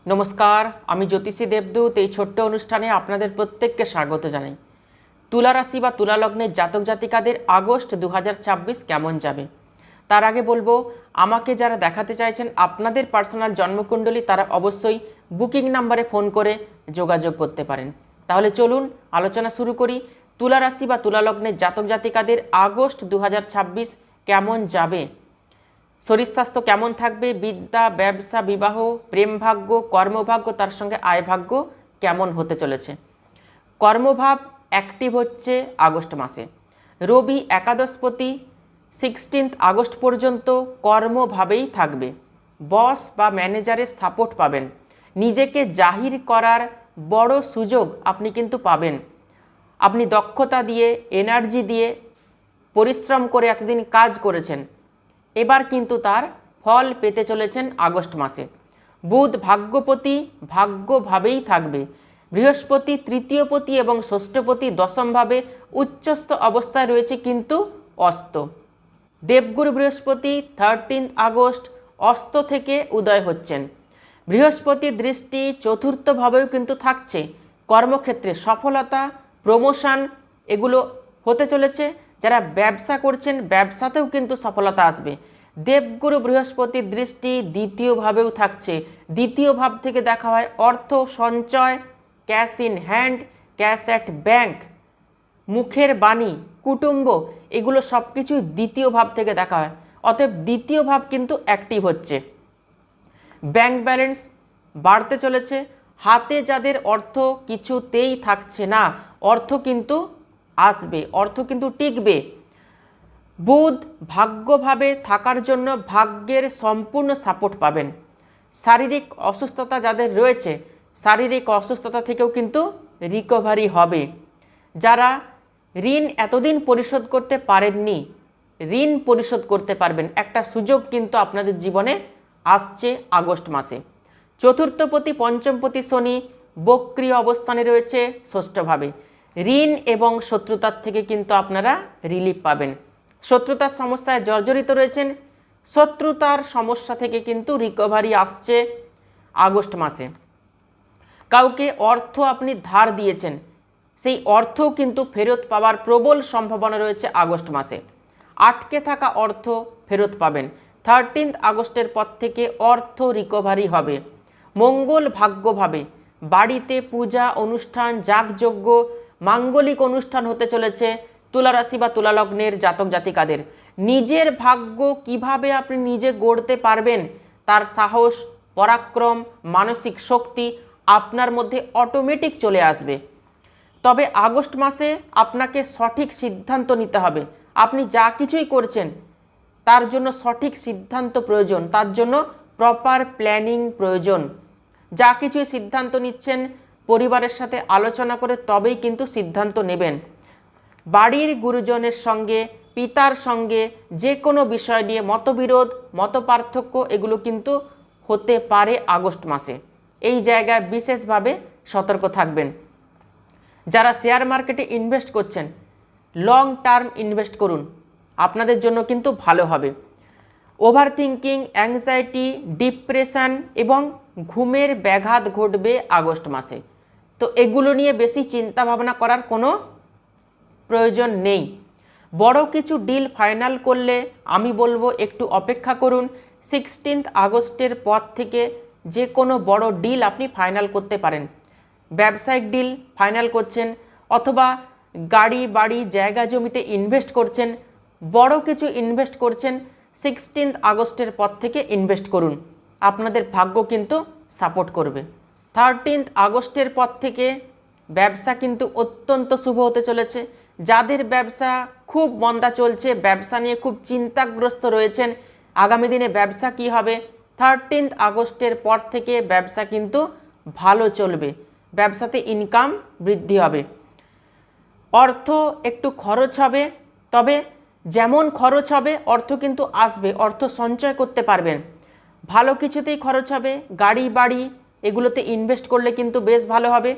নমস্কার, আমি জ্যোতিষী দেবদূত। এই ছোট্ট অনুষ্ঠানে আপনাদের প্রত্যেককে স্বাগত জানাই। তুলা রাশি বা তুলা লগ্নের জাতক জাতিকাদের আগস্ট 2026 কেমন যাবে তার আগে বলবো, আমাকে যারা দেখাতে চাইছেন আপনাদের পার্সোনাল জন্মকুণ্ডলী, তারা অবশ্যই বুকিং নাম্বারে ফোন করে যোগাযোগ করতে পারেন। তাহলে চলুন আলোচনা শুরু করি। তুলা রাশি বা তুলা লগ্নের জাতক জাতিকাদের আগস্ট 2026 কেমন যাবে, শরীর স্বাস্থ্য কেমন থাকবে, বিদ্যা, ব্যবসা, বিবাহ, প্রেম ভাগ্য, কর্মভাগ্য, তার সঙ্গে আয় ভাগ্য কেমন হতে চলেছে। কর্মভাব অ্যাক্টিভ হচ্ছে আগস্ট মাসে। রবি একাদশপতি 16 আগস্ট পর্যন্ত কর্মভাবেই থাকবে। বস বা ম্যানেজারের সাপোর্ট পাবেন। নিজেকে জাহির করার বড় সুযোগ আপনি কিন্তু পাবেন। আপনি দক্ষতা দিয়ে, এনার্জি দিয়ে, পরিশ্রম করে এতদিন কাজ করেছেন, এবার কিন্তু তার ফল পেতে চলেছেন আগস্ট মাসে। বুধ ভাগ্যপতি ভাগ্যভাবেই থাকবে। বৃহস্পতি তৃতীয়পতি এবং ষষ্ঠপতি দশমভাবে উচ্চস্থ অবস্থায় রয়েছে, কিন্তু অস্ত। দেবগুরু বৃহস্পতি 13 আগস্ট অস্ত থেকে উদয় হচ্ছেন। বৃহস্পতির দৃষ্টি চতুর্থভাবেও কিন্তু থাকছে। কর্মক্ষেত্রে সফলতা, প্রমোশন এগুলো হতে চলেছে। যারা ব্যবসা করছেন ব্যবসাতেও কিন্তু সফলতা আসবে। দেবগুরু বৃহস্পতির দৃষ্টি দ্বিতীয়ভাবেও থাকছে। দ্বিতীয় ভাব থেকে দেখা হয় অর্থ সঞ্চয়, cash in hand, cash at bank, মুখের বাণী, কুটুম্ব, এগুলো সব কিছুই দ্বিতীয় ভাব থেকে দেখা হয়। অতএব দ্বিতীয় ভাব কিন্তু অ্যাক্টিভ হচ্ছে। ব্যাংক ব্যালেন্স বাড়তে চলেছে। হাতে যাদের অর্থ কিছুতেই থাকছে না, অর্থ কিন্তু আসবে, অর্থ কিন্তু টিকবে। বুধ ভাগ্যভাবে থাকার জন্য ভাগ্যের সম্পূর্ণ সাপোর্ট পাবেন। শারীরিক অসুস্থতা যাদের রয়েছে, শারীরিক অসুস্থতা থেকেও কিন্তু রিকভারি হবে। যারা ঋণ এতদিন পরিশোধ করতে পারেননি, ঋণ পরিশোধ করতে পারবেন। একটা সুযোগ কিন্তু আপনাদের জীবনে আসছে আগস্ট মাসে। চতুর্থপতি পঞ্চমপতি শনি বক্রীয় অবস্থানে রয়েছে ষষ্ঠভাবে। ঋণ এবং শত্রুতার থেকে কিন্তু আপনারা রিলিফ পাবেন। শত্রুতার সমস্যায় জর্জরিত রয়েছেন, শত্রুতার সমস্যা থেকে কিন্তু রিকভারি আসছে আগস্ট মাসে। কাউকে অর্থ আপনি ধার দিয়েছেন, সেই অর্থও কিন্তু ফেরত পাওয়ার প্রবল সম্ভাবনা রয়েছে আগস্ট মাসে। আটকে থাকা অর্থ ফেরত পাবেন। 13 আগস্টের পর থেকে অর্থ রিকভারি হবে। মঙ্গল ভাগ্যভাবে বাড়িতে পূজা অনুষ্ঠান, যাগযজ্ঞ, মাঙ্গলিক অনুষ্ঠান হতে চলেছে তুলা রাশি বা তুলা লগ্নের জাতক জাতিকাদের। নিজের ভাগ্য কিভাবে আপনি নিজে গড়তে পারবেন, তার সাহস, পরাক্রম, মানসিক শক্তি আপনার মধ্যে অটোমেটিক চলে আসবে। তবে আগস্ট মাসে আপনাকে সঠিক সিদ্ধান্ত নিতে হবে। আপনি যা কিছুই করছেন তার জন্য সঠিক সিদ্ধান্ত প্রয়োজন, তার জন্য প্রপার প্ল্যানিং প্রয়োজন। যা কিছুই সিদ্ধান্ত নিচ্ছেন পরিবারের সাথে আলোচনা করে তবেই কিন্তু সিদ্ধান্ত নেবেন। বাড়ির গুরুজনের সঙ্গে, পিতার সঙ্গে যে কোনো বিষয় নিয়ে মতবিরোধ, মতপার্থক্য এগুলো কিন্তু হতে পারে আগস্ট মাসে। এই জায়গায় বিশেষভাবে সতর্ক থাকবেন। যারা শেয়ার মার্কেটে ইনভেস্ট করছেন, লং টার্ম ইনভেস্ট করুন, আপনাদের জন্য কিন্তু ভালো হবে। ওভার থিঙ্কিং, অ্যাংজাইটি, ডিপ্রেশন এবং ঘুমের ব্যাঘাত ঘটবে আগস্ট মাসে। তো এগুলো নিয়ে বেশি চিন্তা ভাবনা করার কোনো প্রয়োজন নেই। বড় কিছু ডিল ফাইনাল করলে আমি বলবো একটু অপেক্ষা করুন। 16 আগস্টের পর থেকে যে কোনো বড় ডিল আপনি ফাইনাল করতে পারেন। ব্যবসায়িক ডিল ফাইনাল করছেন, অথবা গাড়ি বাড়ি জায়গা জমিতে ইনভেস্ট করছেন, বড় কিছু ইনভেস্ট করছেন, 16 আগস্টের পর থেকে ইনভেস্ট করুন, আপনাদের ভাগ্য কিন্তু সাপোর্ট করবে। 13 আগস্টের পর থেকে ব্যবসা কিন্তু অত্যন্ত শুভ হতে চলেছে। যাদের ব্যবসা খুব মন্দা চলছে, ব্যবসা নিয়ে খুব চিন্তাগ্রস্ত রয়েছেন, আগামী দিনে ব্যবসা কি হবে, 13 আগস্টের পর থেকে ব্যবসা কিন্তু ভালো চলবে। ব্যবসাতে ইনকাম বৃদ্ধি হবে। অর্থ একটু খরচ হবে, তবে যেমন খরচ হবে অর্থ কিন্তু আসবে, অর্থ সঞ্চয় করতে পারবেন। ভালো কিছুতেই খরচ হবে। গাড়ি বাড়ি এগুলোতে ইনভেস্ট করলে কিন্তু বেশ ভালো হবে।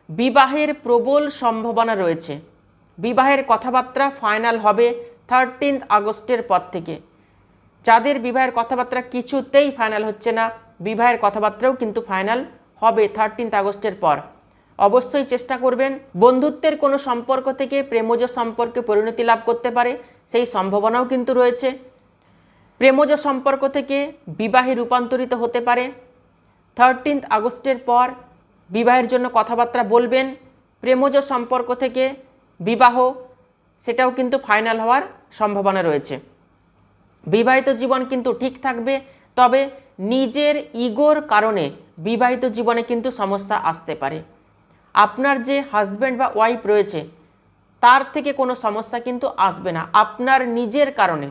বিবাহের প্রবল সম্ভাবনা রয়েছে। বিবাহের কথাবার্তা ফাইনাল হবে 13 আগস্টের পর থেকে। যাদের বিবাহের কথাবার্তা কিছুতেই ফাইনাল হচ্ছে না, বিবাহের কথাবার্তাও কিন্তু ফাইনাল হবে 13 আগস্টের পর। অবশ্যই চেষ্টা করবেন। বন্ধুত্বের কোনো সম্পর্ক থেকে প্রেমজ সম্পর্কে পরিণতি লাভ করতে পারে, সেই সম্ভাবনাও কিন্তু রয়েছে। প্রেমজ সম্পর্ক থেকে বিবাহে রূপান্তরিত হতে পারে। 13 আগস্টের পর বিবাহের জন্য কথাবার্তা বলবেন। প্রেমজ সম্পর্ক থেকে বিবাহ, সেটাও কিন্তু ফাইনাল হওয়ার সম্ভাবনা রয়েছে। বিবাহিত জীবন কিন্তু ঠিক থাকবে, তবে নিজের ইগোর কারণে বিবাহিত জীবনে কিন্তু সমস্যা আসতে পারে। আপনার যে হাজব্যান্ড বা ওয়াইফ রয়েছে তার থেকে কোনো সমস্যা কিন্তু আসবে না। আপনার নিজের কারণে,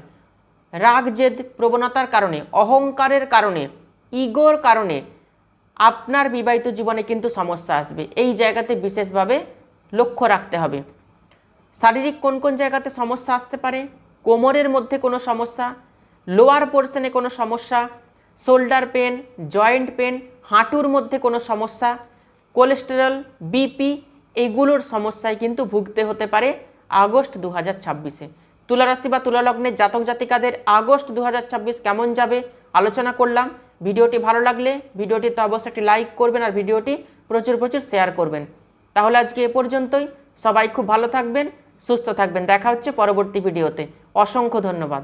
রাগ জেদ প্রবণতার কারণে, অহংকারের কারণে, ইগোর কারণে আপনার বিবাহিত জীবনে কিন্তু সমস্যা আসবে। এই জায়গাতে বিশেষভাবে লক্ষ্য রাখতে হবে। শারীরিক কোন কোন জায়গাতে সমস্যা আসতে পারে? কোমরের মধ্যে কোনো সমস্যা, লোয়ার পোর্শনে কোনো সমস্যা, শোল্ডার পেন, জয়েন্ট পেন, হাঁটুর মধ্যে কোনো সমস্যা, কোলেস্টেরল, বিপি, এগুলোর সমস্যায় কিন্তু ভুগতে হতে পারে আগস্ট 2026-এ। তুলারাশি বা তুলালগ্নের জাতক জাতিকাদের আগস্ট 2026 কেমন যাবে আলোচনা করলাম। ভিডিওটি ভালো লাগলে ভিডিওটিতে অবশ্যই একটি লাইক করবেন আর ভিডিওটি প্রচুর শেয়ার করবেন। তাহলে আজকে এ পর্যন্তই। সবাই খুব ভালো থাকবেন, সুস্থ থাকবেন। দেখা হচ্ছে পরবর্তী ভিডিওতে। অসংখ্য ধন্যবাদ।